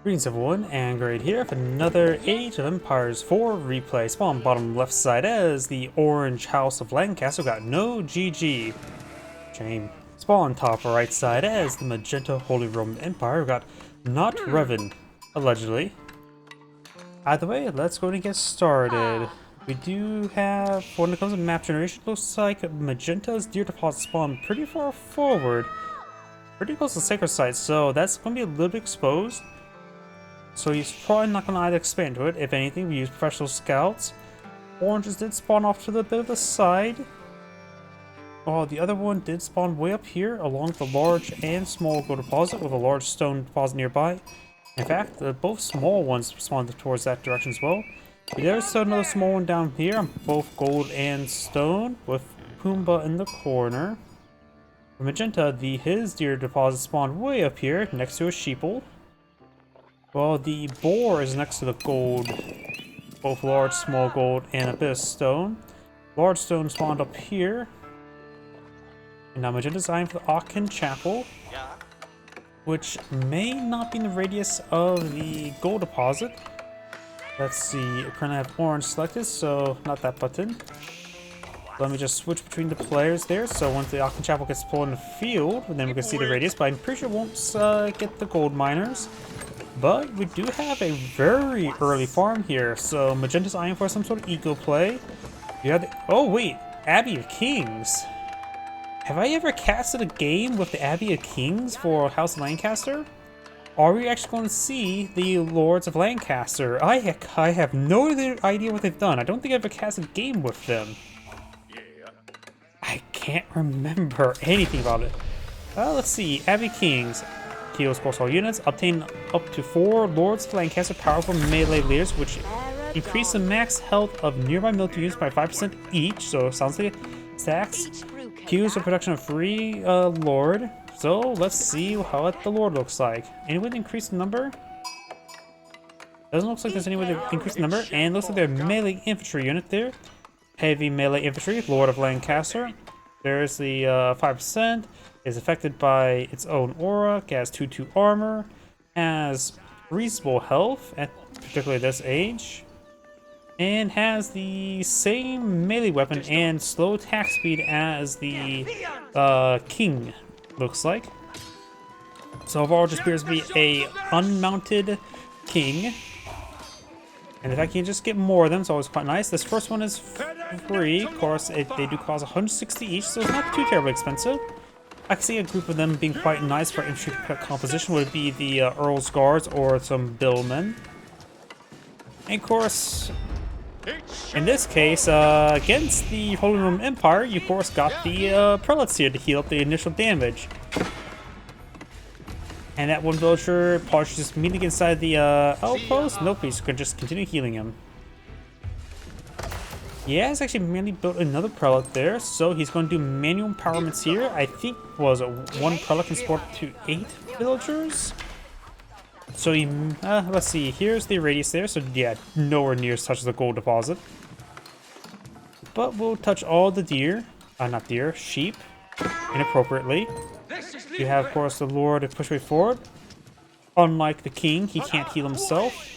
Greetings everyone, and Grade here for another Age of Empires 4 replay. Spawn bottom left side as the Orange House of Lancaster got no GG. Shame. Spawn top right side as the Magenta Holy Roman Empire got notRevain, allegedly. Either way, let's go and get started. We do have, when it comes to map generation, looks like Magenta's deer deposit spawn pretty far forward. Pretty close to the sacred site, so that's going to be a little bit exposed. So he's probably not going to either expand to it. If anything, we use professional scouts. Oranges did spawn off to the bit of the side. Oh, the other one did spawn way up here along the large and small gold deposit with a large stone deposit nearby. In fact, both small ones spawned towards that direction as well. There's another small one down here on both gold and stone with Pumbaa in the corner. For Magenta, his deer deposit spawned way up here next to a sheeple. Well, the boar is next to the gold, both large, small gold, and a bit of stone. Large stone spawned up here. And now Magenta's eyeing for the Aachen Chapel, which may not be in the radius of the gold deposit. Let's see, I currently have orange selected, so not that button. Let me just switch between the players there, so once the Aachen Chapel gets pulled in the field, then we can see the radius, but I'm pretty sure it won't get the gold miners. But we do have a very early farm here, so Magenta's eyeing for some sort of eco play. You have the, oh wait, Abbey of Kings. Have I ever casted a game with the Abbey of Kings for House of Lancaster? Are we actually going to see the Lords of Lancaster? I have no idea what they've done. I don't think I've ever cast a game with them. I can't remember anything about it. Let's see, Abbey Kings. Heals course all units, obtain up to 4 Lords of Lancaster powerful melee leaders, which increase the max health of nearby military units by 5% each, so sounds like stacks. Queues the production of free Lord. So let's see how the Lord looks like. Any way to increase the number? Doesn't look like there's any way to increase the number, and looks like there's a melee infantry unit there. Heavy melee infantry, Lord of Lancaster. There's the 5%. Is affected by its own aura, has 2/2 armor, has reasonable health, at particularly this age, and has the same melee weapon and slow attack speed as the king, looks like. So overall, just appears to be a unmounted king, and the fact you can just get more of them is always quite nice. This first one is free, of course. They do cost 160 each, so it's not too terribly expensive. I can see a group of them being quite nice for infantry composition. Would it be the Earl's Guards or some Billmen? And of course, in this case, against the Holy Roman Empire, you of course got the Prelates here to heal up the initial damage. And that one villager probably should just meet inside the outpost. Nope, he's going to just continue healing him. Yeah, he's actually mainly built another prelate there, so he's going to do manual empowerments here. I think one prelate can support up to 8 villagers. So he, let's see, here's the radius there, so yeah, nowhere near as touch as the gold deposit. But we'll touch all the deer, not deer, sheep, inappropriately. You have, of course, the Lord to push way forward. Unlike the king, he can't heal himself.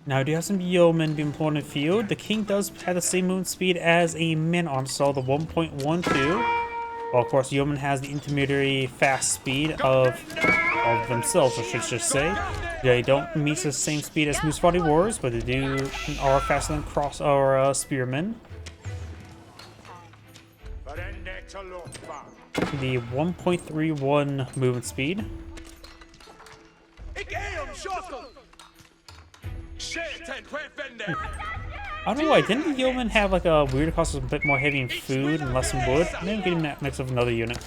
Now, I do have some yeomen being employed in the field. The king does have the same movement speed as a man-arm, so the 1.12. Well, of course, yeoman has the intermediary fast speed of themselves, I should just say. They don't meet the same speed as Moose Body Warriors, but they are faster than cross or spearmen. The 1.31 movement speed. I don't know why, didn't the yeoman have like a weird cost of a bit more heavy in food and less in wood? Maybe getting that mix of another unit.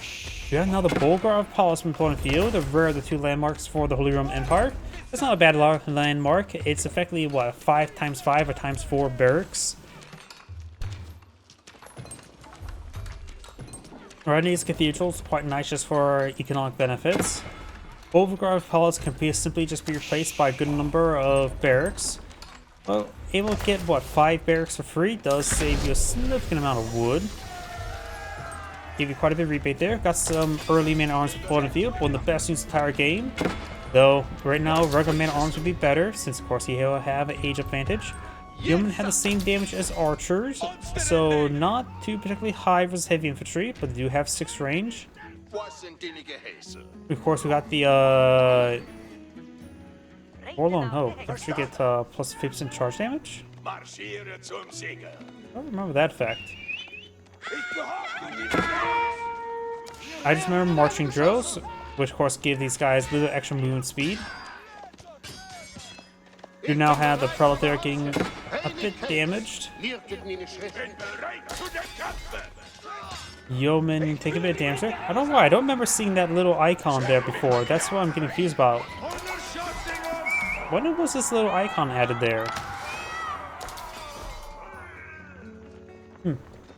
We have now the Bulgar of Paulus from the field, the rare of the 2 landmarks for the Holy Roman Empire. It's not a bad landmark. It's effectively what, a 5x5 or x4 barracks. These cathedrals quite nice just for economic benefits. Bulgar of Paulus can simply just be replaced by a good number of barracks. Well, able to get, what, 5 barracks for free does save you a significant amount of wood. give you quite a bit of rebate there. Got some early man-at-arms with Blood and Field, one of the best units in the entire game. Though, right now, regular man-at-arms would be better, since of course he'll have an age advantage. Yeomen have the same damage as archers, so not too particularly high versus heavy infantry, but they do have 6 range. Of course, we got the, Warlord Hope. Don't you get plus 50% charge damage? I don't remember that fact. I just remember marching drills, which of course give these guys a little extra movement speed. You now have the prelate there getting a bit damaged. Yeoman take a bit of damage there. I don't know why, I don't remember seeing that little icon there before. That's what I'm getting confused about. When was this little icon added there?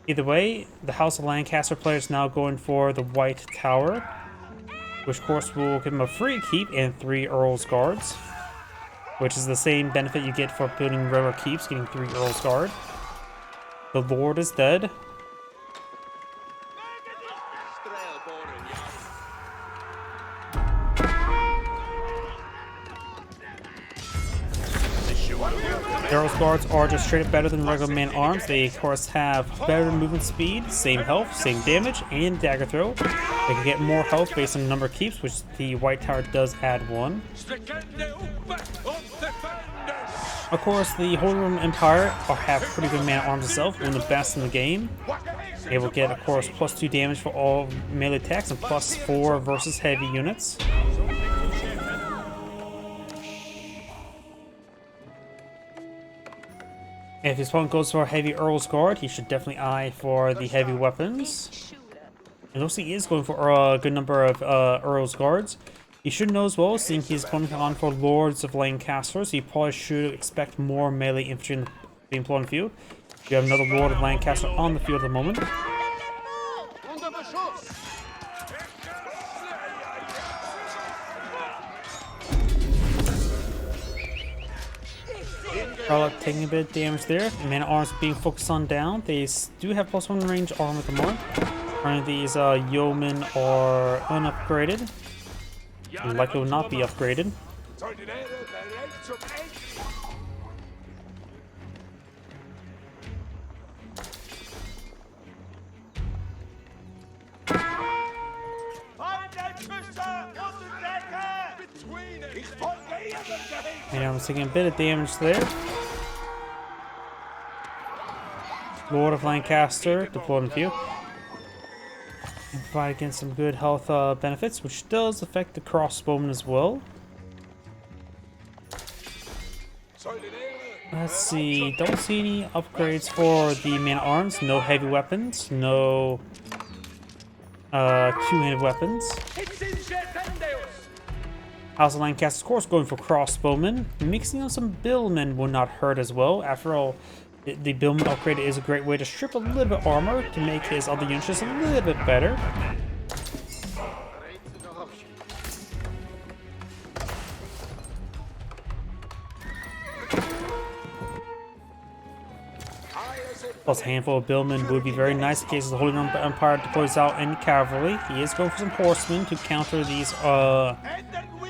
Either way, the House of Lancaster player is now going for the White Tower, which of course will give him a free keep and 3 Earl's Guards, which is the same benefit you get for building regular keeps, getting 3 Earl's Guard. The Lord is dead. Earl's Guards are just straight up better than regular man-at-arms. They of course have better movement speed, same health, same damage, and dagger throw. They can get more health based on the number of keeps, which the White Tower does add 1. Of course, the Holy Roman Empire have pretty good man-at-arms itself, one of the best in the game. They will get, of course, plus 2 damage for all melee attacks and plus 4 versus heavy units. If his opponent goes for a heavy Earl's Guard, he should definitely eye for the heavy weapons. And also he is going for a good number of Earl's Guards. He should know as well, seeing he's opponent on for Lords of Lancaster, so he probably should expect more melee infantry being employed on the field. We have another Lord of Lancaster on the field at the moment. Prelate taking a bit of damage there. Man-at-arms being focused on down. They do have plus 1 range armor at the moment. Currently these yeomen are unupgraded. And likely will not be upgraded. And I'm taking a bit of damage there. Lord of Lancaster deployed in the field. And provide against some good health benefits, which does affect the crossbowman as well. Let's see, don't see any upgrades for the man-at-arms. No heavy weapons, no two-handed weapons. House of Lancaster, of course, going for crossbowmen. Mixing in some billmen will not hurt as well. After all, the billman upgrade is a great way to strip a little bit of armor to make his other units just a little bit better. Plus a handful of billmen would be very nice in case the Holy Roman Empire deploys out any cavalry. He is going for some horsemen to counter these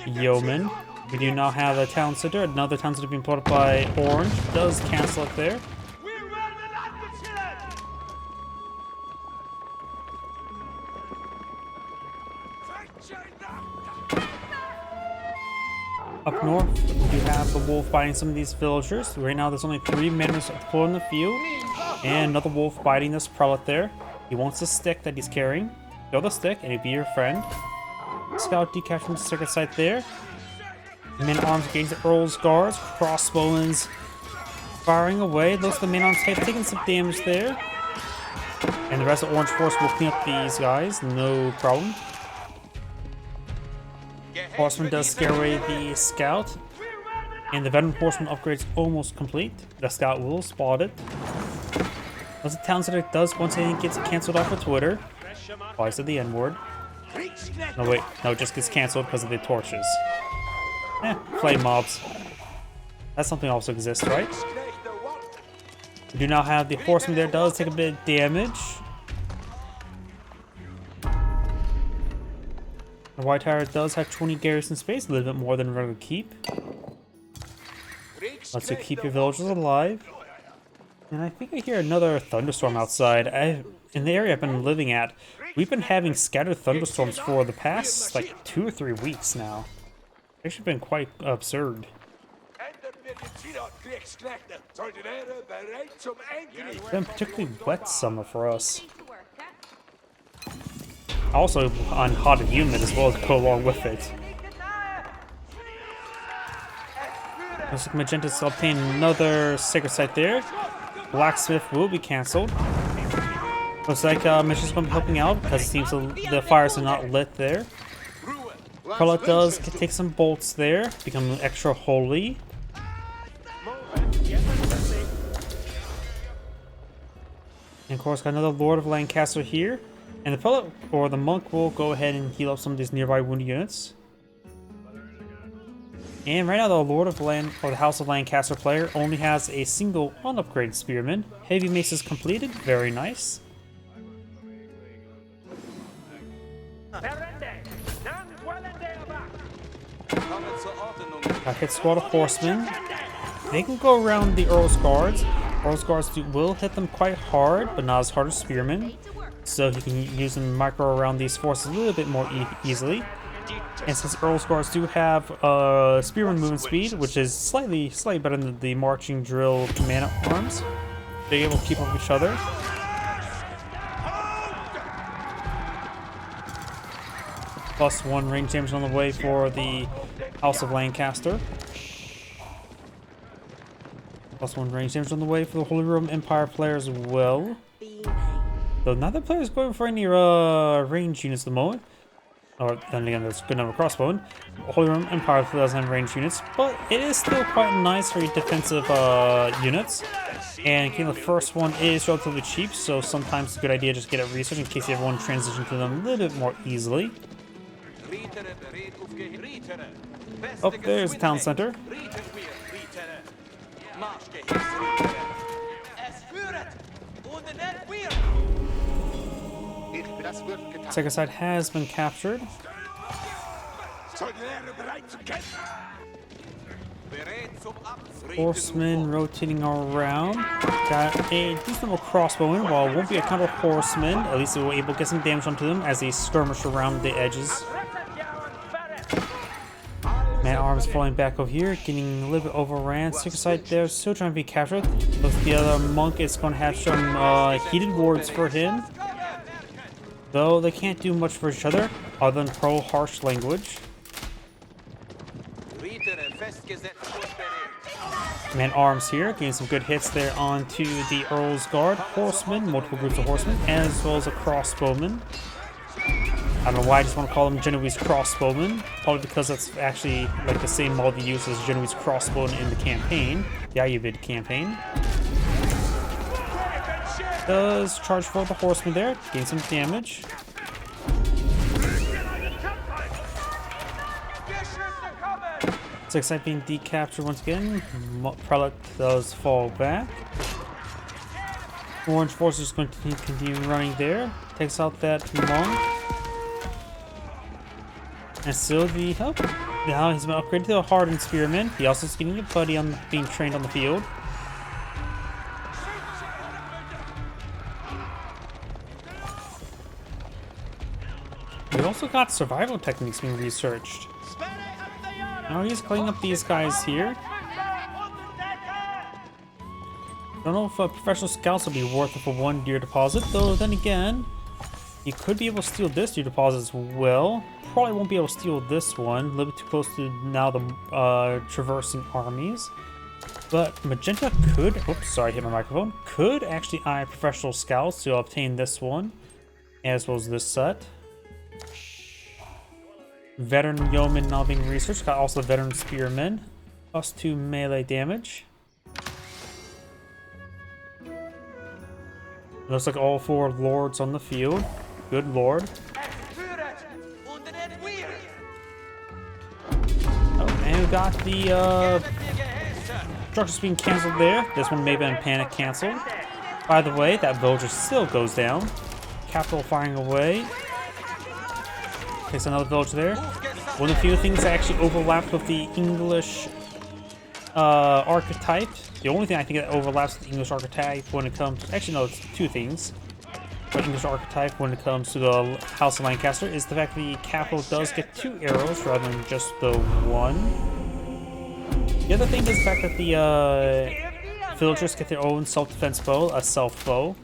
yeomen. We do now have a town center. Another town center being put up by Orange. Does cancel it there. Up north, you have the wolf biting some of these villagers. Right now, there's only 3 men deployed in the field, and another wolf biting this prelate there. He wants the stick that he's carrying. Kill the stick, and he'll be your friend. Scout decap from the circuit site there. Men-at-arms against the Earl's Guards. Crossbowmen's firing away. Those are the men-at-arms taking some damage there. And the rest of the Orange Force will clean up these guys, no problem. Horseman does scare away the scout, and the veteran horseman upgrade is almost complete. The scout will spot it. As the town center does once anything gets cancelled off of Twitter. Oh, I said the N-word. No wait, no, it just gets cancelled because of the torches. Flame mobs. That's something that also exists, right? We do now have the horseman there, does take a bit of damage. The White Tower does have 20 garrison space, a little bit more than a regular keep. Lets you keep your villagers alive. And I think I hear another thunderstorm outside. In the area I've been living at, we've been having scattered thunderstorms for the past like 2 or 3 weeks now. It's actually been quite absurd. It's been a particularly wet summer for us. Also on hot and humid as well as go along with it. Looks like Magenta's obtained another sacred site there. Blacksmith will be cancelled. Looks like Magenta's going to be helping out because it seems the fires are not lit there. Prelate does take some bolts there, become extra holy. And of course, got another Lord of Lancaster here. And the prelate or the monk will go ahead and heal up some of these nearby wounded units. And right now, the Lord of the House of Lancaster player only has a single unupgraded spearman. Heavy mace is completed, very nice. A hit squad of horsemen. They can go around the Earl's Guards. Earl's Guards will hit them quite hard, but not as hard as spearmen. So he can use them micro around these forces a little bit more easily. And since Earl's Guards do have spearman movement speed, which is slightly better than the marching drill man-at-arms, they're able to keep up with each other. +1 range damage on the way for the House of Lancaster. +1 range damage on the way for the Holy Roman Empire player as well. Though neither player is going for any range units at the moment. Or then again, there's a good number of crossbowmen. Holy Roman Empire doesn't have range units, but it is still quite nice for your defensive units. And the first one is relatively cheap, so sometimes it's a good idea just to get it researched in case you ever want to transition to them a little bit more easily. Oh, there's the town center. Second side has been captured. Horsemen rotating around. Got a decent little crossbowman. While it won't be a counter horseman, at least they were able to get some damage onto them as they skirmish around the edges. Man-at-arms falling back over here, getting a little bit overran. Second side there, still trying to be captured. Looks like the other monk is going to have some heated words for him. Though they can't do much for each other, other than pro harsh language. Man-at-arms here, getting some good hits there onto the Earl's Guard. Horsemen, multiple groups of horsemen, as well as a crossbowman. I don't know why I just want to call them Genoese crossbowmen. Probably because that's actually like the same model they use as Genoese crossbowmen in the campaign, the Ayubid campaign. Does charge for the horseman there, gain some damage. Six side being decaptured once again. Prelate does fall back. Orange force is going to continue running there. Takes out that monk. And still the help. Now he's been upgraded to a hardened spearman. He also is getting a buddy on being trained on the field. We also got survival techniques being researched. Now he's cleaning up these guys here. Don't know if professional scouts will be worth it for 1 deer deposit, though then again, you could be able to steal this deer deposit as well. Probably won't be able to steal this one, a little bit too close to now the traversing armies. But Magenta could, oops, sorry, hit my microphone, could actually eye professional scouts to obtain this one, as well as this set. Veteran yeoman now being researched, got also veteran spearmen, +2 melee damage. Looks like all 4 lords on the field. Good lord. Oh, and we got the structures being cancelled there. This one may have been panic cancelled. By the way, that villager still goes down. Capital firing away. Place another village there. One of the few things that actually overlapped with the English archetype. The only thing I think that overlaps with the English archetype when it comes... Actually, no, it's two things. But English archetype when it comes to the House of Lancaster is the fact that the capital does get 2 arrows rather than just the 1. The other thing is the fact that the villagers get their own self-defense bow, a self-bow.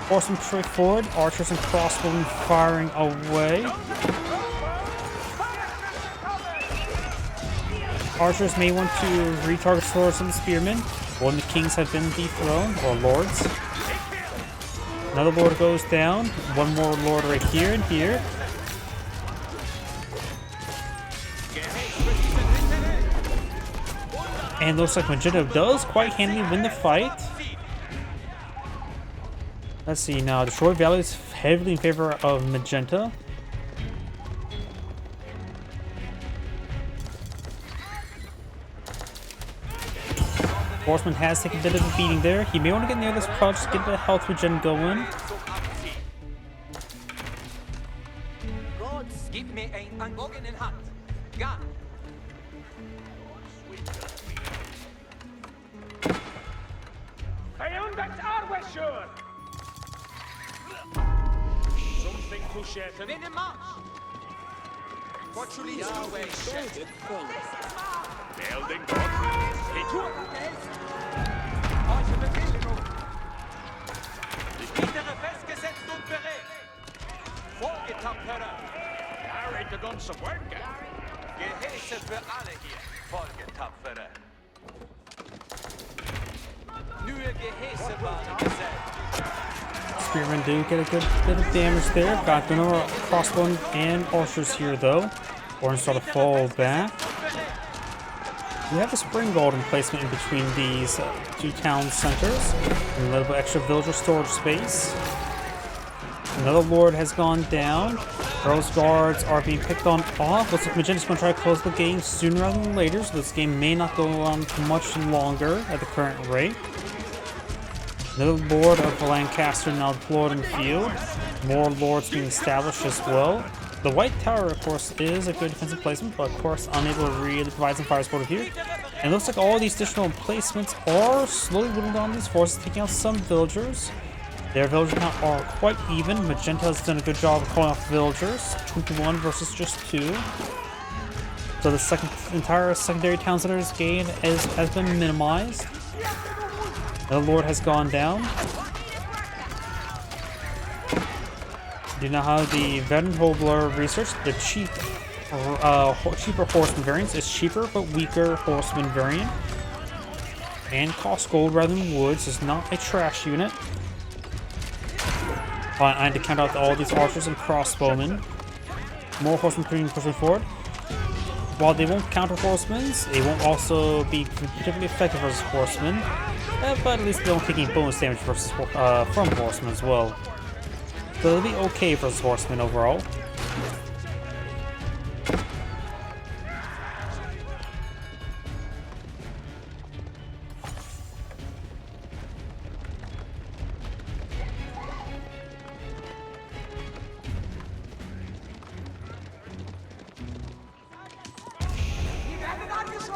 Horsemen straight forward, archers and crossbowmen firing away. Archers may want to retarget swords and spearmen when the kings have been dethroned, or lords. Another lord goes down. One more lord right here and here. And looks like Magenta does quite handily win the fight. Let's see now. Destroy Valley is heavily in favor of Magenta. Horseman has taken a bit of a beating there. He may want to get near this crouch to get a bit of health regen going. Spearmen do get a good bit of damage there. Got the number of crossbowmen and archers here though. Or start to fall back. We have a spring golden placement in between these two town centers. And a little bit extra villager storage space. Another lord has gone down. Earl's guards are being picked on off. Looks like Magenta's going to try to close the game sooner rather than later, so this game may not go on much longer at the current rate. Another lord of Lancaster now deployed in the field. More lords being established as well. The White Tower, of course, is a good defensive placement, but of course unable to really provide some fire support here. And it looks like all these additional placements are slowly whittling down these forces, taking out some villagers. Their villager count are quite even. Magenta has done a good job of calling off villagers. 21 versus just 2. So the entire secondary town center's gain has been minimized. The lord has gone down. Do now have the veteran Hobler research. The cheaper horseman variants is cheaper but weaker horseman variant. And costs gold rather than wood, so it's not a trash unit. I had to count out all these archers and crossbowmen. More horsemen pushing forward. While they won't counter horsemen, they won't also be particularly effective versus horsemen. But at least they don't take any bonus damage versus, from horsemen as well. So they'll be okay versus horsemen overall.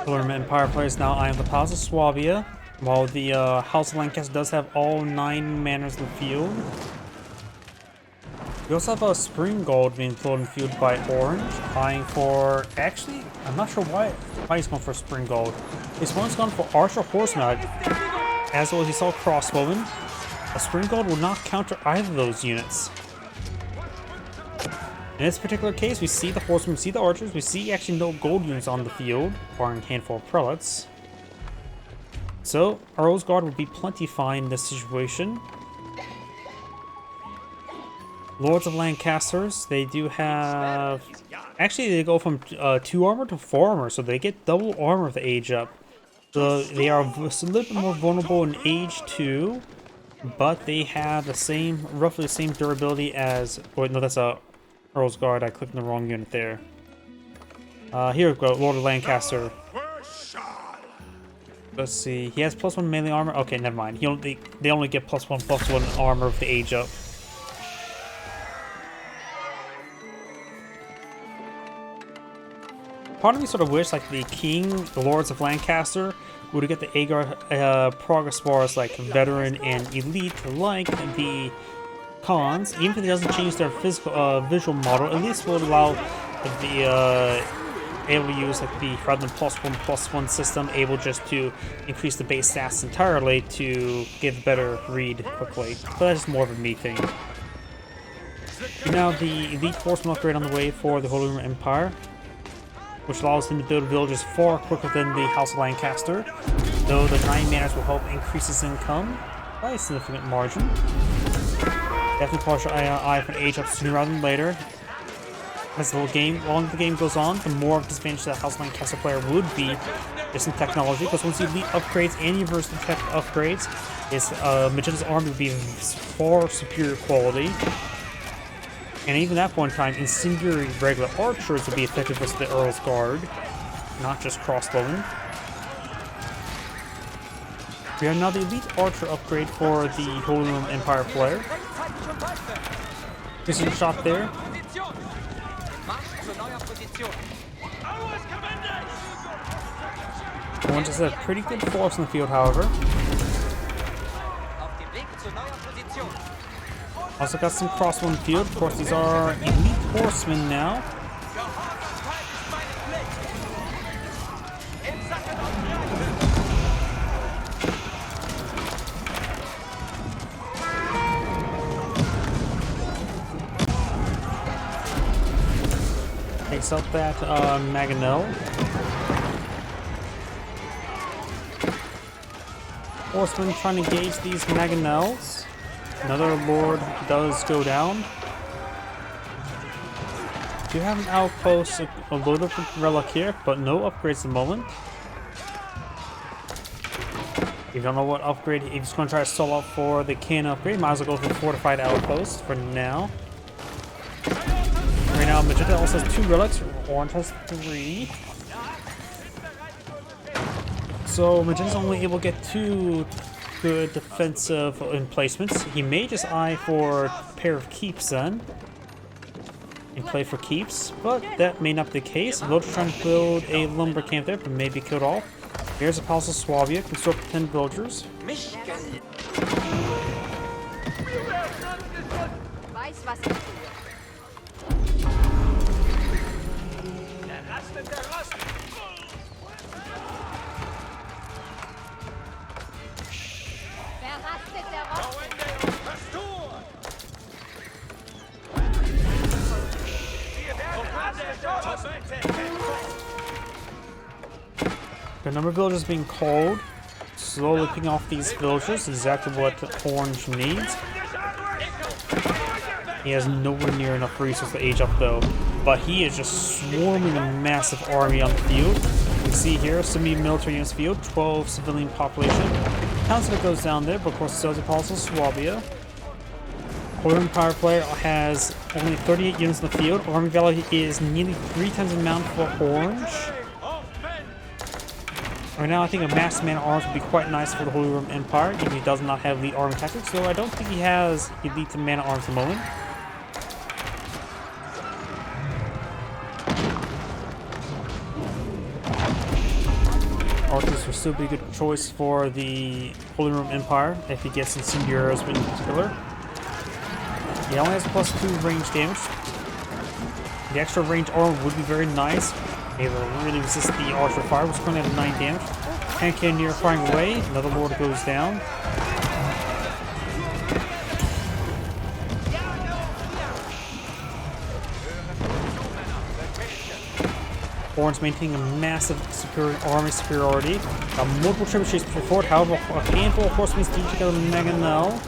Roman Empire players now eyeing the Palace of Swabia, while the House of Lancaster does have all 9 manors in the field. We also have a Spring Gold being floated in the field by Orange, eyeing for... Actually, I'm not sure why he's going for Spring Gold. His one's gone for Archer Horseman, as well as he saw Crossbowman. A Spring Gold will not counter either of those units. In this particular case, we see the horsemen, we see the archers, we see actually no gold units on the field, barring a handful of prelates. So, Earl's Guard would be plenty fine in this situation. Lords of Lancasters, they do have... Actually, they go from 2 armor to 4 armor, so they get double armor if they age up. So they are a little bit more vulnerable in age 2, but they have the same, roughly the same durability as... Wait, no, that's a... Earl's Guard, I clicked on the wrong unit there. Here we go, Lord of Lancaster. Let's see, he has +1 melee armor. Okay, never mind. They only get +1/+1 armor if they age up. Part of me sort of wish like the lords of Lancaster would get the Agar progress bars like veteran and elite, like the cons. Even if it doesn't change their physical visual model, at least would allow the able to use like the rather than +1/+1 system, able just to increase the base stats entirely to get better read quickly. But that's just more of a me thing. Now the elite horseman upgrade on the way for the Holy Roman Empire, which allows him to build villages far quicker than the House of Lancaster, though the 9 manners will help increase his income by a significant margin. Definitely partial eye for an age up sooner rather than later. As the longer the game goes on, the more of a disadvantage that House of Lancaster player would be just in technology, because once the elite upgrades and university tech upgrades, his Magenda's army would be far superior quality. And even at one time, incendiary regular archers would be effective with the Earl's Guard, not just crossbowing. We have now the elite archer upgrade for the Holy Roman Empire player. This is a shot there. One just had a pretty good force in the field, however. Also got some crossbow in the field. Of course, these are elite horsemen now. Takes out that Mangonel. Horsemen trying to engage these Mangonels. Another lord does go down. Do have an outpost, a load of relic here, but no upgrades at the moment. If you don't know what upgrade, if you're just going to try to stall out for the cannon upgrade, might as well go for the fortified outpost for now. Right now, Magenta also has 2 relics, Orange has 3. So Magenta's only able to get 2 good defensive emplacements. He may just eye for a pair of keeps then, and play for keeps, but that may not be the case. Villagers trying to build a lumber camp there, but may be killed off. Here's a Palace of Swabia, construct 10 villagers. The number of villagers being called, slowly picking off these villagers, exactly what Orange needs. He has nowhere near enough resources to age up though, but he is just swarming a massive army on the field. You can see here, 70 military units field, 12 civilian population. Council goes down there, but of course still the Palace of Swabia. Holy Empire player has only 38 units in the field. Army value is nearly 3 times the amount for Orange. Right now, I think a mass man arms would be quite nice for the Holy Roman Empire, even if he does not have elite army tactics, so I don't think he has elite man arms at the moment. Archers will still be a good choice for the Holy Roman Empire if he gets incendiaries in particular. He only has +2 range damage. The extra range armor would be very nice. Able to really resist the archer fire, which is currently at 9 damage. Hand cannoneer firing away. Another lord goes down. Orange maintaining a massive army superiority. Multiple trebuchets pushing forward. However, a handful of horsemen to take out Mangonel.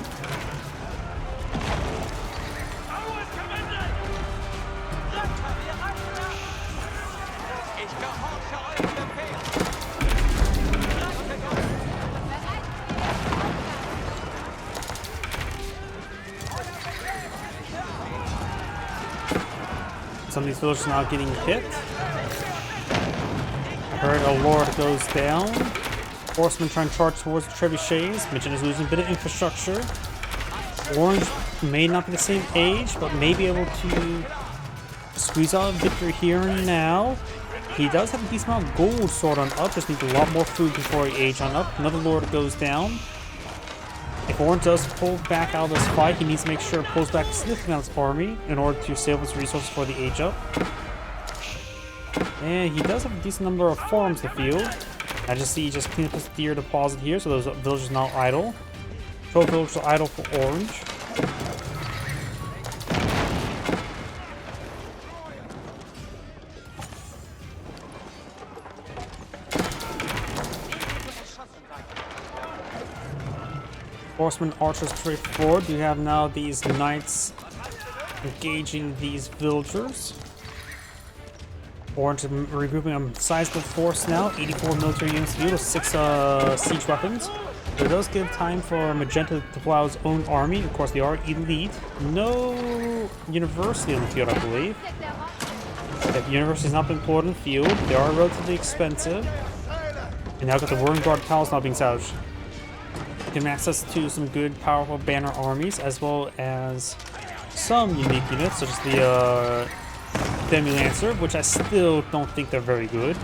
Some of these villagers are now getting hit. Heard a lord goes down. Horsemen trying to charge towards the trebuchets. Magenta is losing a bit of infrastructure. Orange may not be the same age, but may be able to squeeze out a victory here and now. He does have a decent amount of gold stored on up, just needs a lot more food before he age on up. Another lord goes down. If Orange does pull back out of this fight, he needs to make sure it pulls back a significant amount of his army in order to save his resources for the age up. And he does have a decent number of farms to field. I just see he just cleaned up his deer deposit here, so those villagers now idle. 12 villagers are idle for Orange. Horsemen, archers, straightforward. We have now these knights engaging these villagers. Orange regrouping a sizable force now. 84 military units to field with 6 siege weapons. So it does give time for Magenta to pull out his own army. Of course, they are elite. No university on the field, I believe. If the university has not been pulled in the field, they are relatively expensive. And now got the Warren Guard Palace now being salvaged. Give access to some good, powerful banner armies, as well as some unique units, such as the Demi Lancer, which I still don't think they're very good.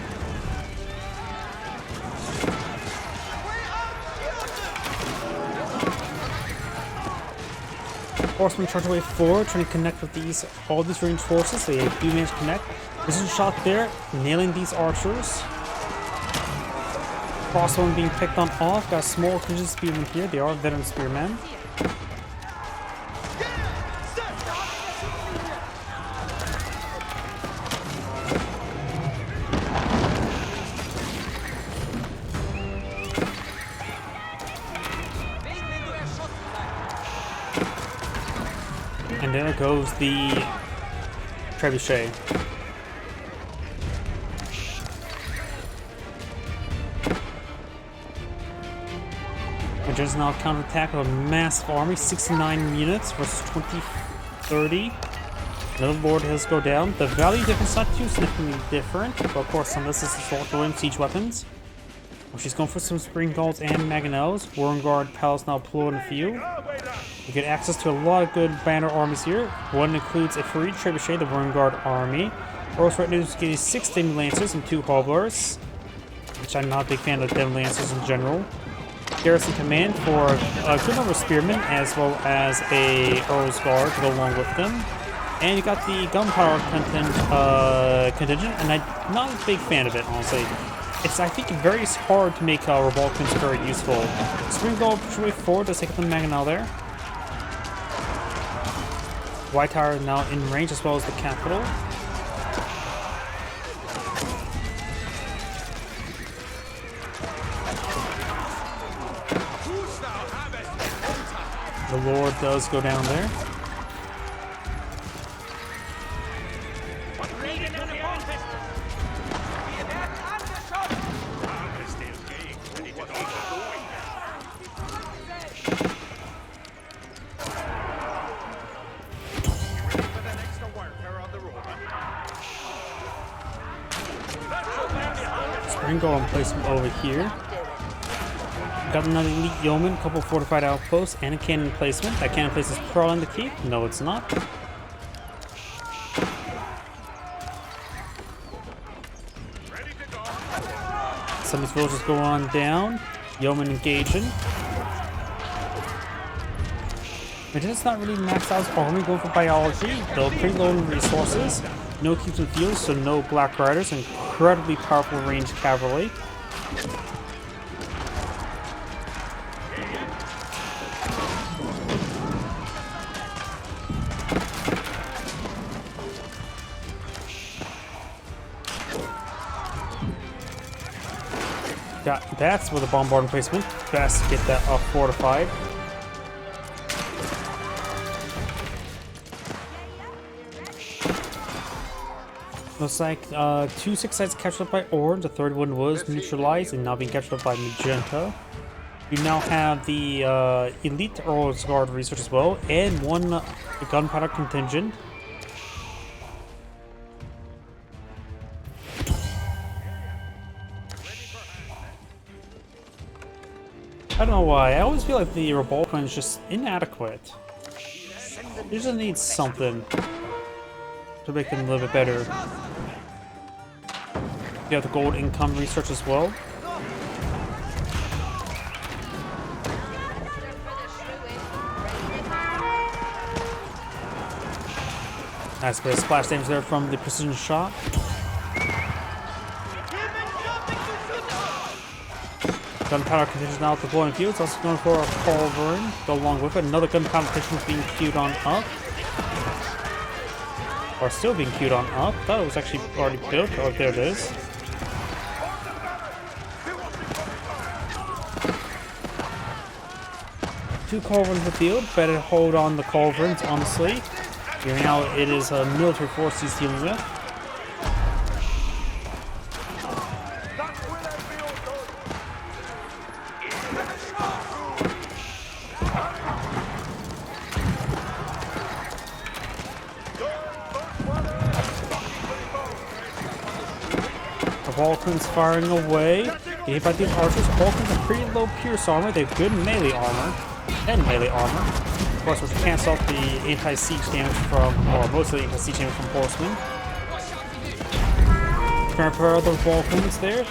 Horsemen charge away forward, trying to connect with all these ranged forces. They do manage to connect. This is a shot there, nailing these archers. Crossbowmen being picked on off. Got a small contingent spearmen here. They are veteran spearmen. And there goes the trebuchet. Magenta's now counterattack with a massive army, 69 units versus 30. Another lord has go down. The value difference is not too significantly different, but of course some of this is historical and siege weapons. Well, she's going for some spring galls and mangonels. Warren Guard Palace now pulled in the field. You get access to a lot of good banner armies here. One includes a free trebuchet, the Warren Guard army. Rose right now is getting 6 Demi Lancers and 2 Hobblers, which I'm not a big fan of Demi Lancers in general. Garrison command for a good number of spearmen, as well as a Rose Guard to go along with them. And you got the gunpowder contingent, and I'm not a big fan of it, honestly. It's, I think, very hard to make revoltments very useful. Spring Gull push way forward, does take up the mangonel there. White Tower now in range, as well as the capital. The Lord does go down there. Spring Gull in placement over here. Got another elite yeoman, a couple fortified outposts, and a cannon placement. That cannon placement is probably in the keep. No, it's not. Some of these villagers go on down. Yeoman engaging. Magenta's not really maxed out his army, going for biology. They're pretty low in resources. No keeps in field, so no Black Riders. Incredibly powerful ranged cavalry. That's with a bombardment placement. Best to get that fortified. Looks like 2 6 sites captured up by Orange. The third one was neutralized and now being captured up by Magenta. We now have the elite Rose Guard research as well, and one gunpowder contingent. I don't know why. I always feel like the Revoltman is just inadequate. They just need something to make them a little bit better. You have the gold income research as well. Nice bit of splash damage there from the precision shot. Gunpowder continues now to blowing fields. Also going for a culverin. Go along with it. Another gunpowder petition is being queued on up. Or still being queued on up. Thought it was actually already built. Oh, there it is. Two culverins in the field. Better hold on the culverins, honestly. Here now it is a military force he's dealing with. The Vulcans firing away. Hit by these archers. Vulcans are pretty low pierce armor. They have good melee armor. And melee armor. Of course, which cancel out the anti-siege damage from, or most of the anti-siege damage from horsemen. Trying to prepare the Vulcans there.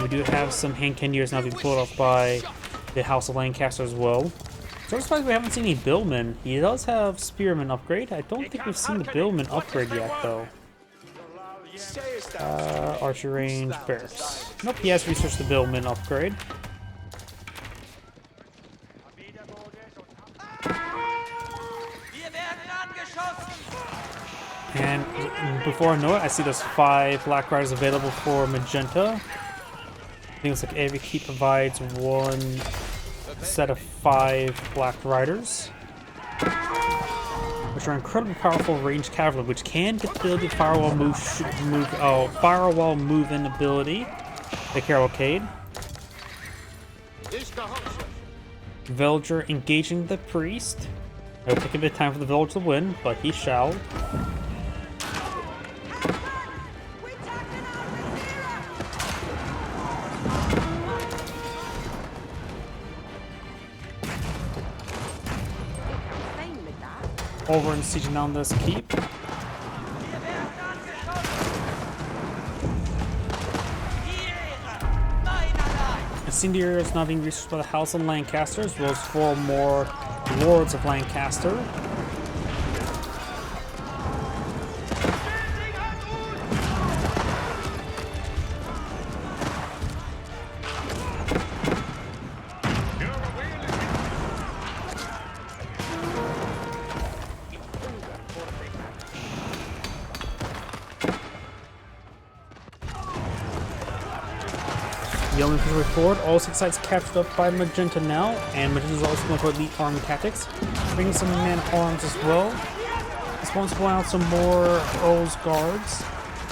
We do have some hand cannoneers now being pulled off by the House of Lancaster as well. So I'm surprised we haven't seen any Billman. He does have Spearman upgrade. I don't think we've seen the Billman upgrade yet, though. Archer range, barracks. Nope, he has researched the Billman upgrade. And before I know it, I see there's 5 Black Riders available for Magenta. I think it's like every keep provides 1 set of 5 Black Riders, which are incredibly powerful ranged cavalry, which can get the ability to firewall move in ability. The cavalcade. Villager engaging the priest. It'll take a bit of time for the villager to win, but he shall. Over and sieging down this keep. Incendiary is now being researched by the House of Lancaster, as well as 4 more Lords of Lancaster. Yellow infantry forward. All 6 sites captured up by Magenta now, and Magenta is also going for elite army tactics, bringing some man-at-arms as well. This one's pulling out some more Earl's guards.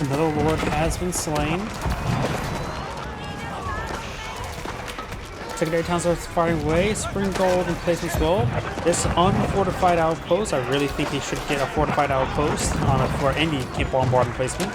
Another lord has been slain. Secondary towns are firing away. Spring gold in place as well. This unfortified outpost, I really think he should get a fortified outpost for any keep bombard placement.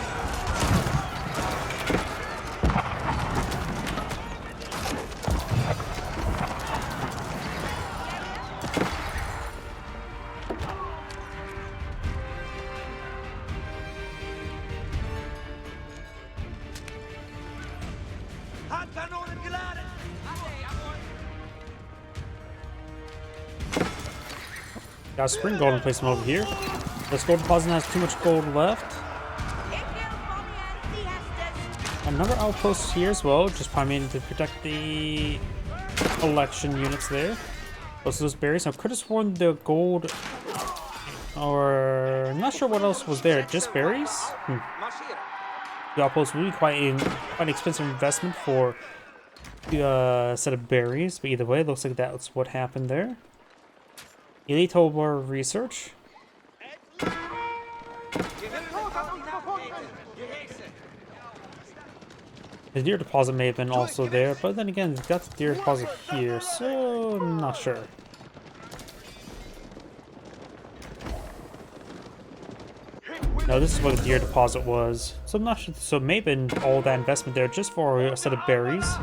Got a spring gold in placement over here. This gold deposit has too much gold left. Another outpost here as well, just primarily to protect the election units there. Also those berries. Now could have sworn the gold, or I'm not sure what else was there. Just berries. The outpost would be quite an expensive investment for a set of berries, but either way, it looks like that's what happened there. Elite Hobler research. The deer deposit may have been also there, but then again, it's got the deer deposit here, so I'm not sure. No, this is what the deer deposit was, so I'm not sure. So it may have been all that investment there just for a set of berries.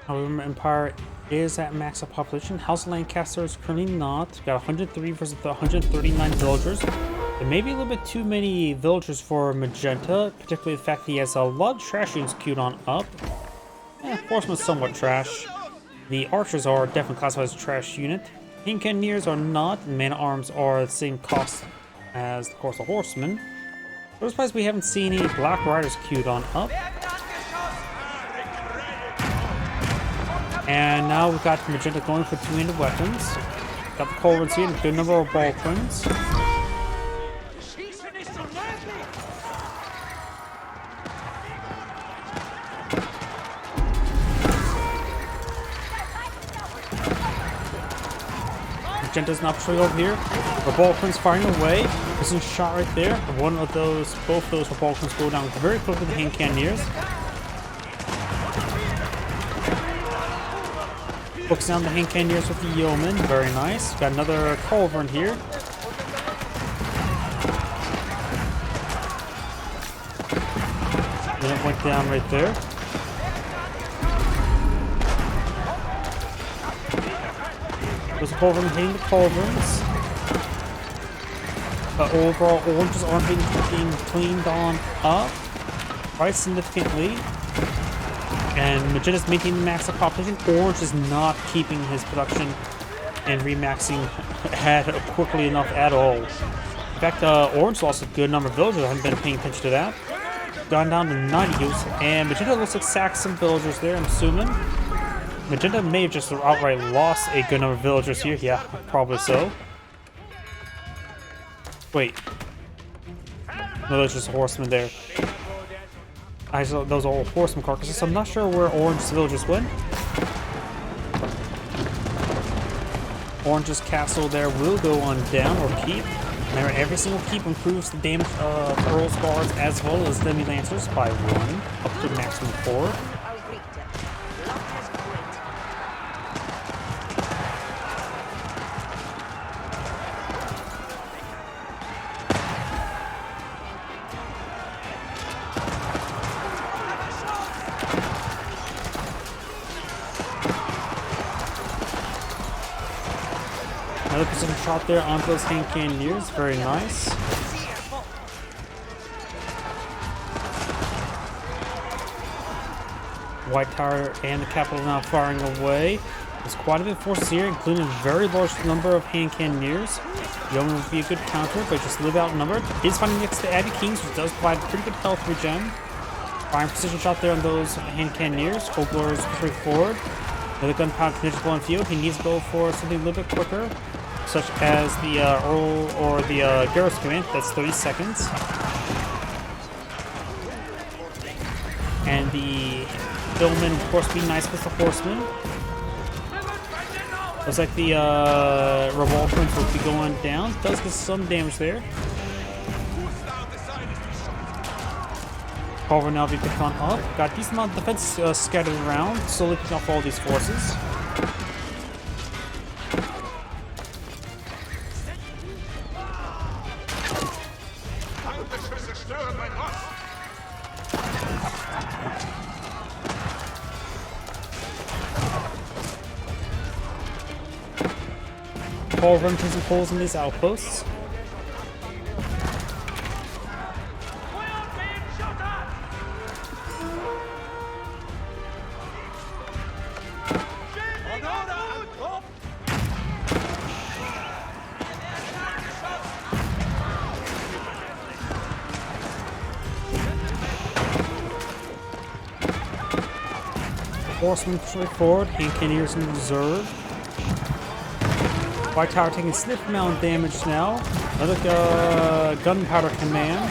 However, Empire is at max of population. House Lancaster is currently not. We've got 103 versus the 139 villagers. There may be a little bit too many villagers for Magenta, particularly the fact that he has a lot of trash units queued on up. Horseman's somewhat trash. The archers are definitely classified as a trash unit. Cannoneers are not. Man-at-arms are the same cost as, of course, the horsemen. I'm surprised we haven't seen any Black Riders queued on up. And now we've got Magenta going for 200 weapons. Got the Culverins here, and a good number of Balkans. Magenta's not patrolling over here. Balkans firing away. There's a shot right there. One of those, both those Balkans go down very quickly with the hand cannoneers. Hooks down the hand cannoneers with the yeoman. Very nice. Got another culverin here. Then it went down right there. There's a culverin hitting the culverins. But overall, oranges aren't being cleaned on up quite significantly. And Magenta's maintaining the max of population. Orange is not keeping his production and remaxing quickly enough at all. In fact, Orange lost a good number of villagers. I haven't been paying attention to that. Gone down to 90 use, and Magenta looks like sacked some villagers there, I'm assuming. Magenta may have just outright lost a good number of villagers here. Yeah, probably so. Wait. No, there's just a horseman there. I saw those are all horseman carcasses. I'm not sure where Orange's villagers went. Orange's castle there will go on down or keep. Remember, every single keep improves the damage of Earl's Guards as well as Demi Lancers by 1, up to maximum 4. Another precision shot there onto those hand cannoneers, very nice. White Tower and the capital now firing away. There's quite a bit of forces here, including a very large number of hand cannoneers. Yeoman would be a good counter, but just live outnumbered. He's fighting next to Abbey Kings, which does provide pretty good health regen. Fine precision shot there on those hand cannoneers. Folklore is pushing forward. Another gunpowder conditional on field. He needs to go for something a little bit quicker, such as the Earl or the Garrus command. That's 30 seconds. And the Billman, of course, be nice with the horsemen. Looks like the Revolverins will be going down. Does get some damage there. Culver now be picked on up. Got a decent amount of defense scattered around, slowly picking off all these forces. Culver turns and pulls in these outposts. Horsemen pushing forward, hand cannoneers in reserve. White Tower taking a significant amount of damage now. Another gunpowder command.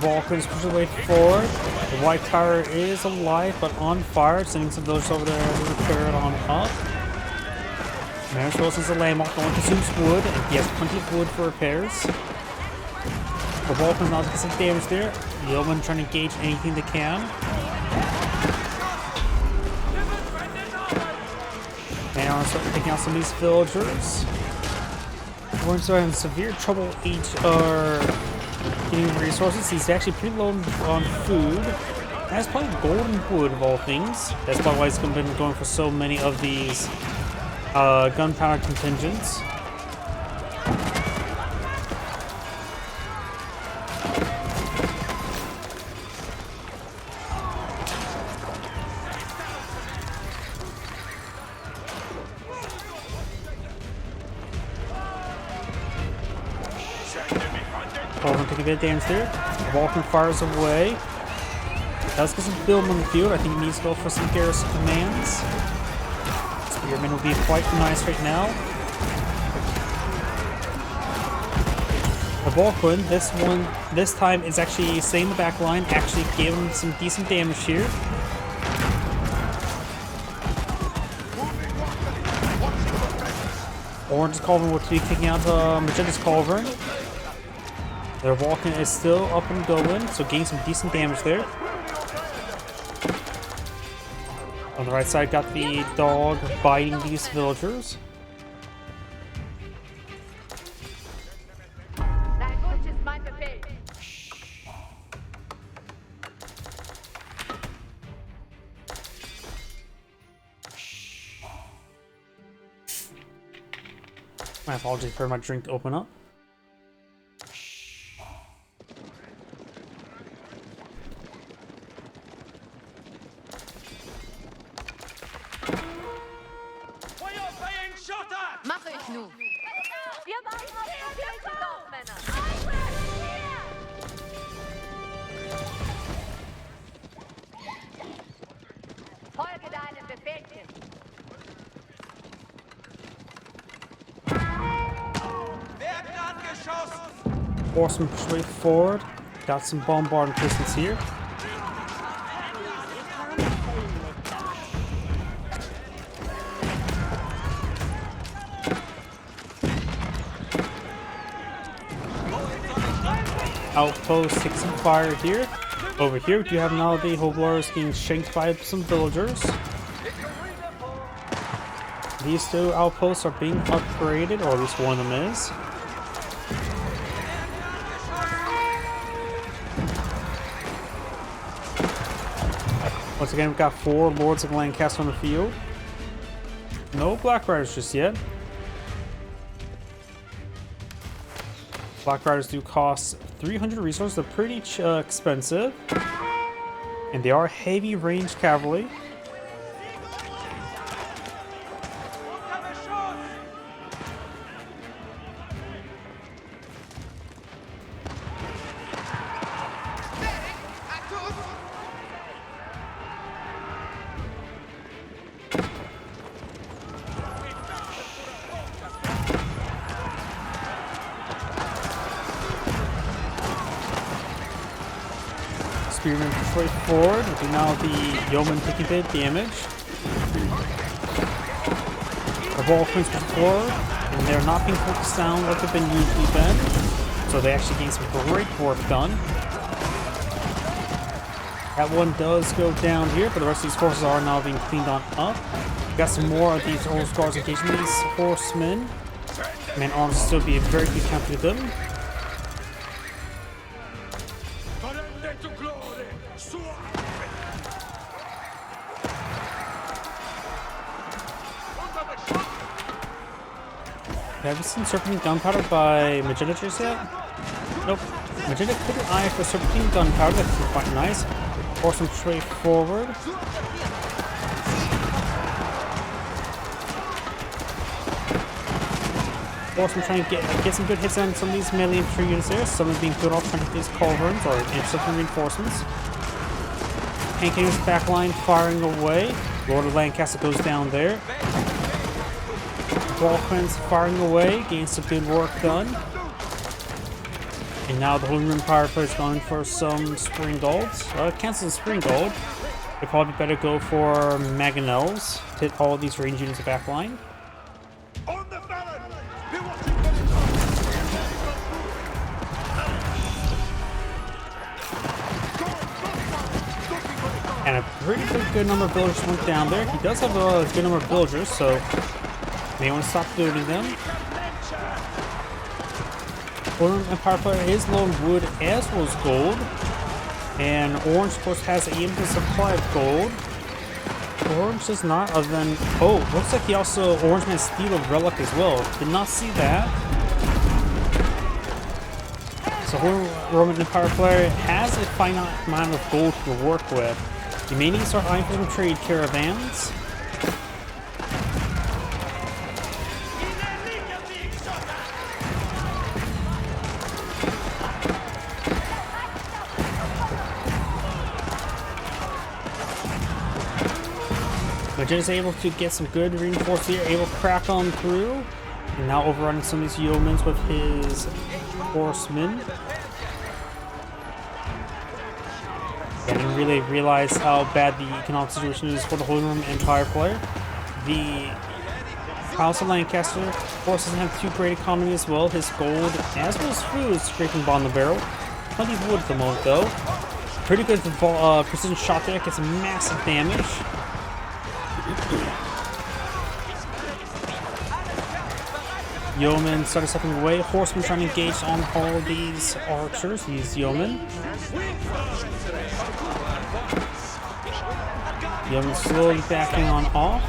Vulcans push their way forward. The White Tower is alive but on fire, sending some villagers over there to repair it on up. Maris Wilson's a landmark, going to consumes wood, and he has plenty of wood for repairs. The Vulcans now get some damage there. Yeoman trying to engage anything they can. And I'm starting to take out some of these villagers. We're having severe trouble getting resources. He's actually pretty low on food. Has plenty of golden wood of all things. That's probably why he's been going for so many of these gunpowder contingents. Cauldron taking a bit of damage there. Vulcan fires away. Does get some building on the field. I think he needs to go for some garrison commands. Spearman will be quite nice right now. The Vulcan, this time is actually staying in the back line, actually gave him some decent damage here. Orange's Cauldron will be kicking out Magenta's Cauldron. Their Vulcan is still up and going, so getting some decent damage there. On the right side, got the dog biting these villagers. My apologies for my drink to open up. Force them straight forward. Got some bombarding distance here. Outpost takes some fire here. Over here, we do have now the Hoblars getting shanked by some villagers. These two outposts are being upgraded, or at least one of them is. Once again, we've got 4 Lords of Lancaster on the field. No Black Riders just yet. Black Riders do cost 300 resources. They're pretty expensive. And they are heavy range cavalry. Spearmen straight forward. Okay, now the Yeoman taking a bit of damage. The Vulcans push forward, and they're not being focused down like they've been usually been. So they actually gain some great work done. That one does go down here, but the rest of these forces are now being cleaned on up. We got some more of these old guards engaging these horsemen. Man arms will still be a very good counter to them. Have you seen Serpentine Gunpowder by Magenta just yet? Nope. Magenta could eye for Serpentine Gunpowder, that's quite nice. Force them straight forward. Force them trying to get some good hits on some of these melee infantry units there. Some of them being put off trying to get these culverins or intercepting reinforcements. Continuous backline firing away. Lord of Lancaster goes down there. Vulcans firing away, getting some good work done. And now the Holy Room Power Player's going for some Spring Golds. Cancel the Spring Gold. They probably better go for Mangonels. Hit all these range units of backline. And a pretty good number of villagers went down there. He does have a good number of villagers, so may want to stop looting them. Holy Empire player is low on wood as well as gold. And orange, of course, has an infinite supply of gold. Orange does not, other than... Oh, looks like he also... Orange man steal a relic as well. Did not see that. So Holy Roman Empire player has a finite amount of gold to work with. You may need to start eyeing for some trade caravans. Magenta is able to get some good reinforcements here, able to crack on through. And now overrunning some of these yeomen with his horsemen. I didn't really realize how bad the economic situation is for the Holy Roman Empire player. The House of Lancaster, of course, doesn't have too great economy as well. His gold, as well as food, is scraping bottom of the barrel. Plenty of wood at the moment, though. Pretty good precision shot there, gets some massive damage. Yeomen started stepping away. Horsemen trying to engage on all of these archers, these yeomen. Yeomen slowly backing on off.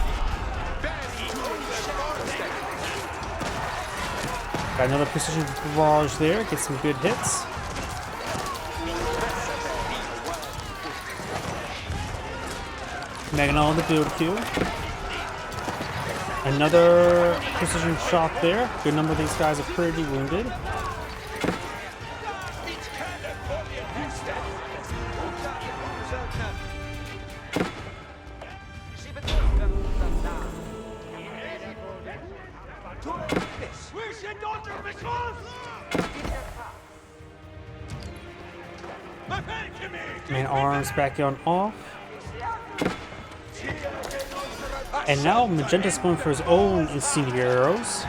Got another precision barrage there, gets some good hits. Magna on the build queue. Another precision shot there. Good number of these guys are pretty wounded. Main arms back on off. And now Magenta's going for his own incendiary arrows.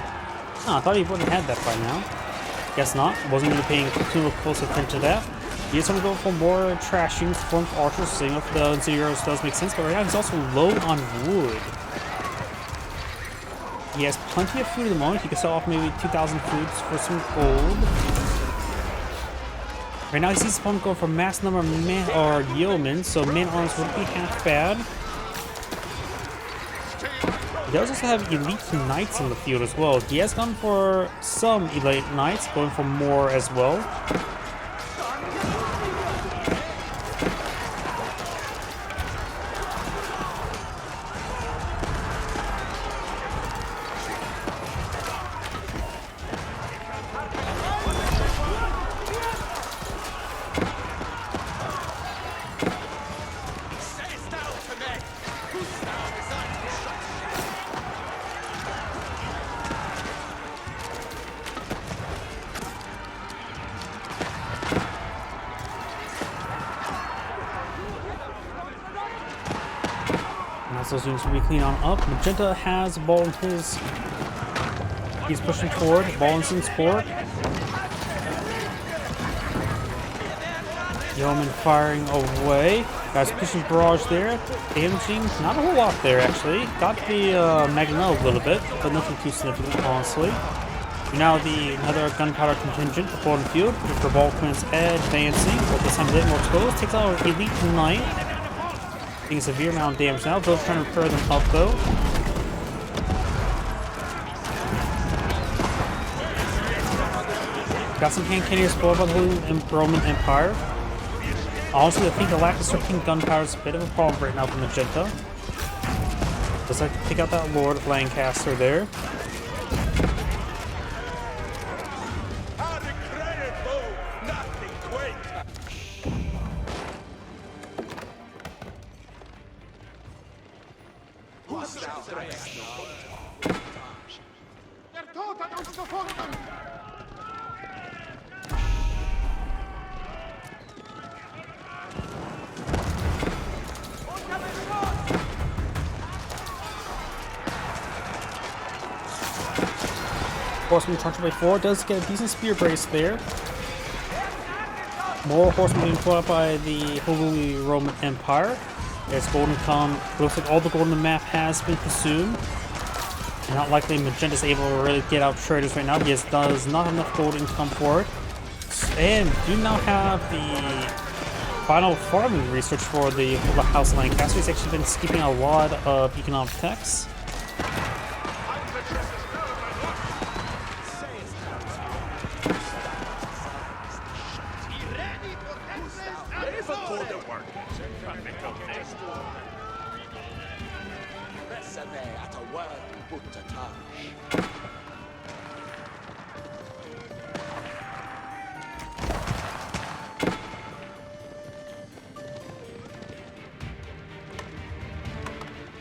Oh, I thought he would have had that by now. Guess not. Wasn't really paying too close attention to that. He is going to go for more trash units from archers, so if the incendiary arrows does make sense. But right now he's also low on wood. He has plenty of food at the moment. He can sell off maybe 2,000 foods for some gold. Right now he sees his opponent going for mass number of men or yeomen, so man arms wouldn't be half bad. He does also have elite knights in the field as well. He has gone for some elite knights, going for more as well. Those units will be clean on up. Magenta has ball in his. He's pushing forward. Ball in support. Yeoman firing away. Guys pushing barrage there. Damaging not a whole lot there actually. Got the Magna a little bit, but nothing too significant honestly. Now another gunpowder contingent upon the field. The Vulcans advancing. But this time a bit more exposed. Takes out an elite knight. Taking a severe amount of damage now. Both trying to repair them up though. Got some hand cannons spoiled by the Holy Roman Empire. Honestly, I think the lack of stripping gunpowder is a bit of a problem right now for Magenta. Just like to pick out that Lord of Lancaster there. Horseman charging by 4 does get a decent spear brace there. More horsemen being put up by the Holy Roman Empire. There's golden come. Looks like all the gold on the map has been consumed. Not likely Magenta's able to really get out traders right now. He does not have enough gold income for it. And do now have the final farming research for the House of Lancaster. He's actually been skipping a lot of economic techs.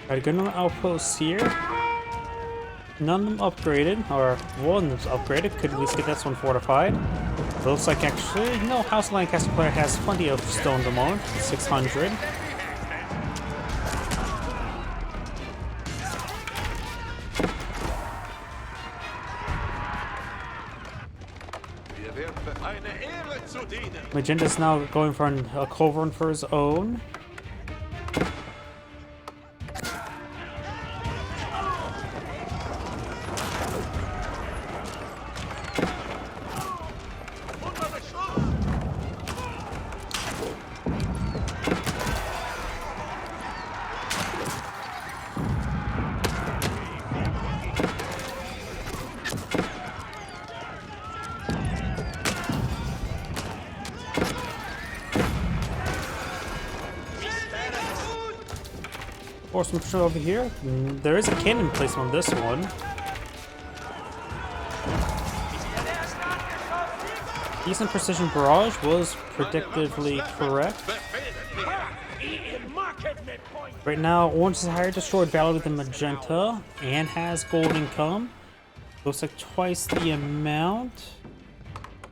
Got a good number of outposts here. None of them upgraded, or one of them upgraded. Could at least get this one fortified. It looks like actually, no, House of Lancaster player has plenty of stone at the moment. 600. Magenta's now going for a culverin for his own. Force control over here. There is a cannon placement on this one. Decent precision barrage was predictively correct. Right now, Orange is higher destroyed value than Magenta and has gold income. Looks like twice the amount.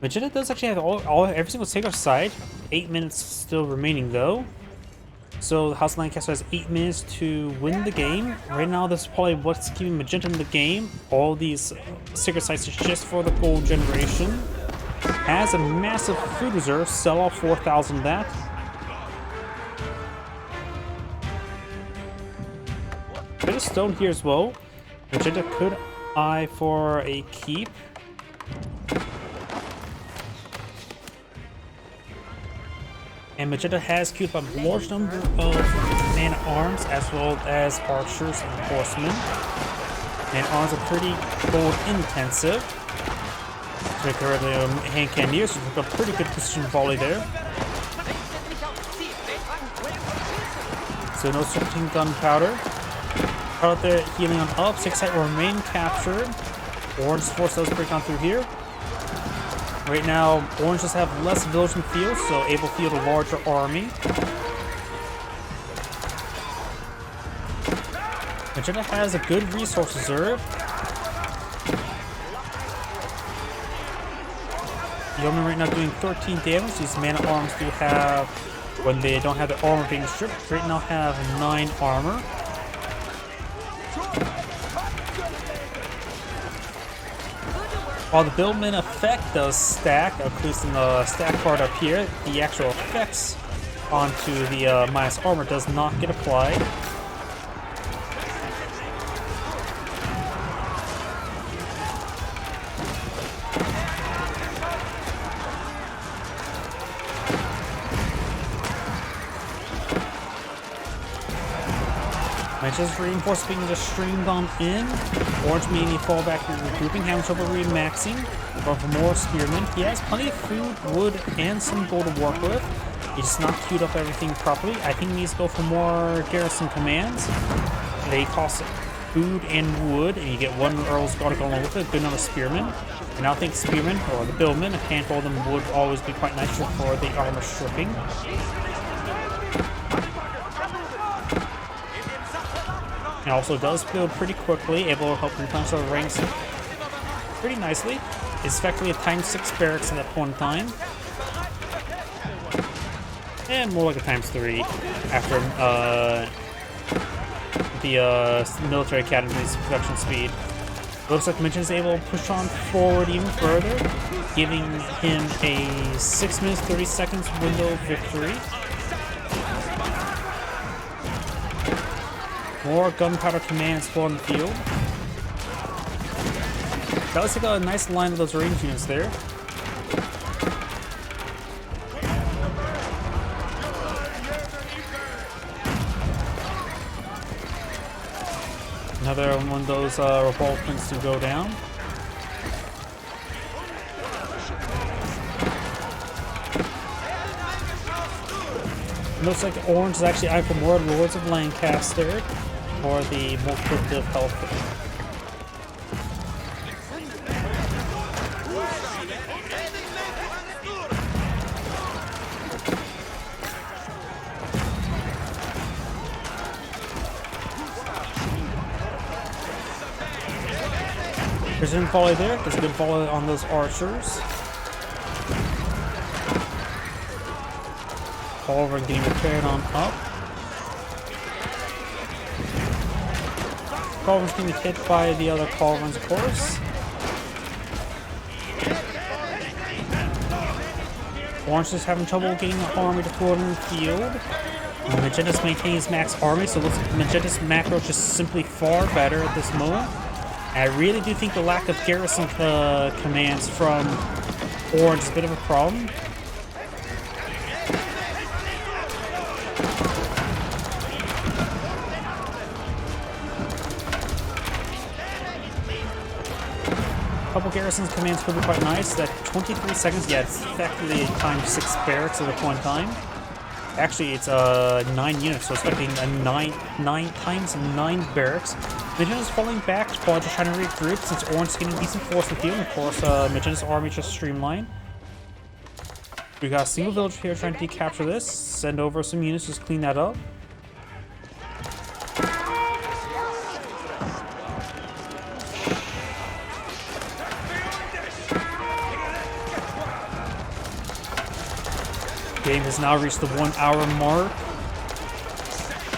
Magenta does actually have every single sacred side. 8 minutes still remaining though. So the House of Lancaster has 8 minutes to win the game. Right now, this is probably what's keeping Magenta in the game. All these secret sites is just for the gold generation. Has a massive food reserve. Sell off 4,000 of that. Bit of stone here as well. Magenta could eye for a keep. And Magenta has queued up a large number of man-at-arms as well as archers and horsemen. Man-at-arms are pretty gold intensive. Particularly hand cannoneers, so took a pretty good precision volley there. So no 15 gunpowder. Out there healing on up, 6 site will remain captured. Orange force does break on through here. Right now, Orange does have less village and field, so able to field a larger army. Magenta has a good resource reserve. Yeoman right now doing 13 damage. These man-at-arms do have, when they don't have their armor being stripped, right now have 9 armor. While the Buildman effect does stack, at least in the stack part up here, the actual effects onto the minus armor does not get applied. Magenta's reinforced being just streamed on in. Orange meaning fallback and regrouping, having trouble re-maxing. Going for more spearmen. He has plenty of food, wood, and some gold to work with. He's just not queued up everything properly. I think he needs to go for more garrison commands. They cost food and wood, and you get 1 Earl's Guard along with it, a good number of spearmen. And I think spearmen, or the billmen, a handful of them would always be quite nice for the armor stripping. And also does build pretty quickly, able to help replenish the ranks pretty nicely. It's effectively a ×6 barracks at that point in time. And more like a ×3 after the military academy's production speed. Looks like Magenta is able to push on forward even further, giving him a 6 minutes 30 seconds window victory. More gunpowder commands for on the field. That looks like a nice line of those range units there. Another one of those revolt things to go down. Looks like orange is actually eyeing for more Lords of Lancaster for the multiplicative health. Precision volley there. There's a good volley on those archers. Culver getting repaired on up. Culver's getting hit by the other Culverins, of course. Orange is having trouble getting the army to float in the field. Magenta's maintaining his max army, so it looks like Magenta's macro is just simply far better at this moment. I really do think the lack of garrison commands from Orange is a bit of a problem. Couple garrisons commands could be quite nice. That 23 seconds, yeah, it's effectively times 6 barracks at a point in time. Actually, it's 9 units, so it's expecting a 9 times 9 barracks. Magenta's falling back while just trying to regroup since Orange is getting decent force in the field. And of course, Magenta's army just streamlined. We got a single village here trying to decapture this. Send over some units, just clean that up. Game has now reached the 1 hour mark.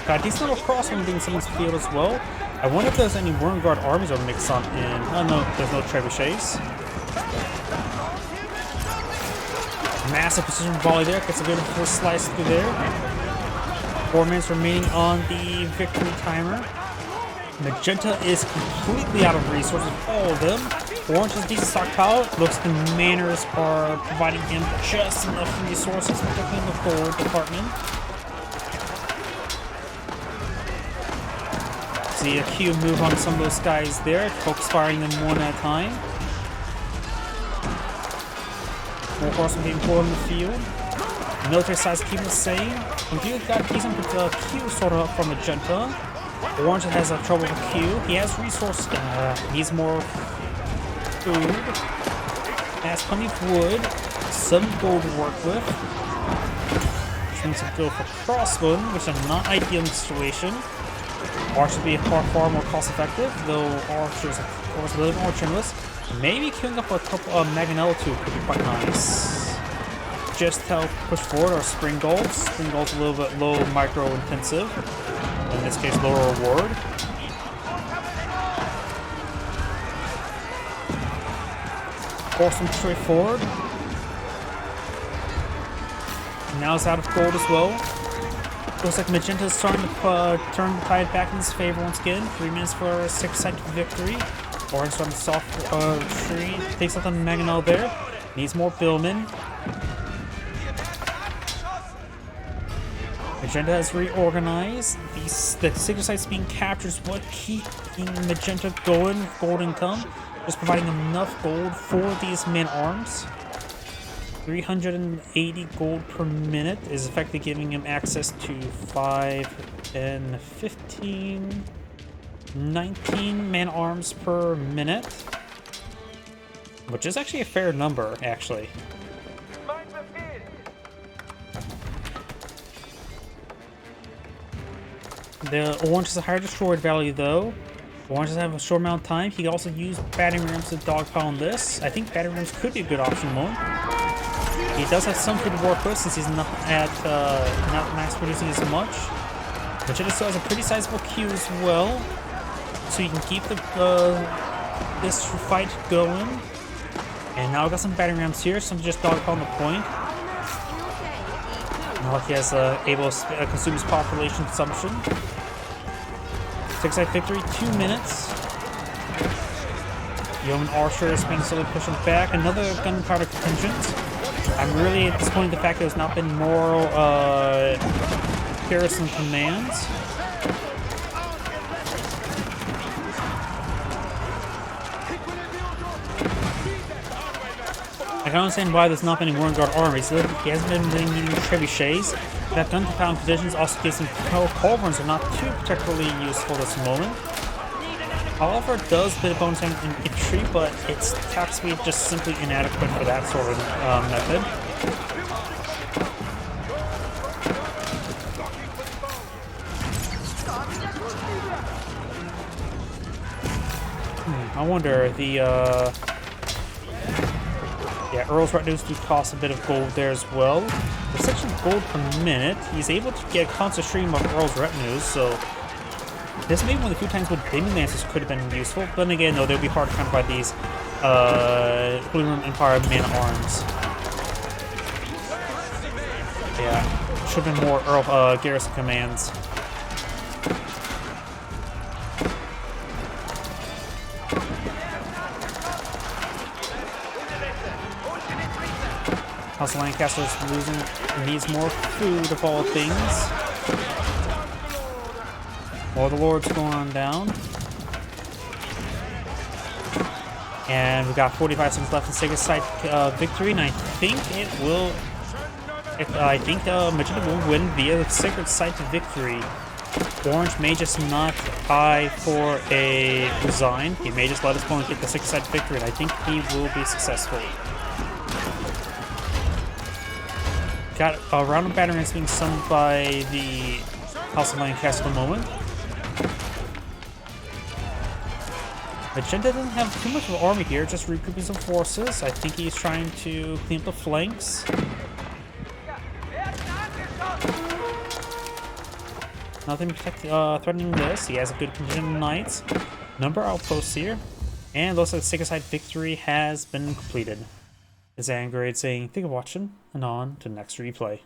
Got a decent little crosswind being someone's field as well. I wonder if there's any Wormguard armies are mixed on in. Oh no, there's no trebuchets. Massive precision volley there, gets a good first slice through there. 4 minutes remaining on the victory timer. Magenta is completely out of resources, all of them. Orange has decent stockpile. Looks the manors are providing him just enough resources, particularly in the gold department. See a Q move on some of those guys there, focus firing them one at a time. More horsemen being pulled in the field. Military size keeping the same. Completely got decent Q sorted out from Magenta. Orange has trouble with Q. He has resources. Needs more food. Has plenty of wood. Some gold to work with. Trying to go for crossbow, which is a not ideal situation. Archers would be far more cost effective, though archers of course a little more generous. Maybe queuing up a couple of Mangonel too could be quite nice. Just to help push forward our Spring Golds. Spring Golds a little bit low micro intensive. In this case, lower reward. Force them straight forward. Now it's out of gold as well. Looks like Magenta is starting to turn the tide back in his favor once again. 3 minutes for a 6-second victory. Orange starting to soft retreat. Takes out the Mangonel there. Needs more billmen. Magenta has reorganized. The signature sites being captured is what keeping Magenta going. Gold income. Just providing enough gold for these men-arms. 380 gold per minute is effectively giving him access to 5, 10, 15, 19 man-arms per minute. Which is actually a fair number, actually. The orange has a higher destroyed value though. Orange doesn't have a short amount of time. He can also use battering rams to dogpile on this. I think battering rams could be a good option mode. He does have some food to work with since he's not at not max producing as much. Magenta still has a pretty sizable queue as well, so you can keep this fight going. And now I've got some battering rams here, some just dogpile on the point. Now he has able to consume his population consumption. 6-side victory, 2 minutes. Yeoman Archer is being slowly pushing back. Another gunpowder contingent. I'm really disappointed in the fact there's not been more garrison commands. I can understand why there's not been any Warren Guard armies. He hasn't been really needing trebuchets. That gun-to-pound conditions also gives him culverins are not too particularly useful at this moment. However, it does bit of bonus in infantry, but its attack speed just simply inadequate for that sort of method. I wonder, yeah, Earl's retinues do cost a bit of gold there as well. For 6 gold per minute, he's able to get a constant stream of Earl's retinues, so this may be one of the few times when Demon Lancers could have been useful. But then again, though, they'll be hard to counter by these Blue Room Empire mana arms. Yeah, should have been more Earl garrison commands. House of Lancaster is losing, needs more food of all things. More the Lords going on down. And we've got 45 seconds left in Sacred Site victory, and I think it will. I think Magenta will win via the Sacred Site victory. Orange may just not buy for a resign. He may just let his opponent get the Sacred Site victory, and I think he will be successful. Got a round of battery being summoned by the House of Lancaster at the moment. Magenta doesn't have too much of an army here, just recouping some forces. I think he's trying to clean up the flanks. Nothing threatening this. He has a good contingent of knights. Number of outposts here. And looks like the Sacred Site victory has been completed. This is Angrade saying, thank you for watching, and on to the next replay.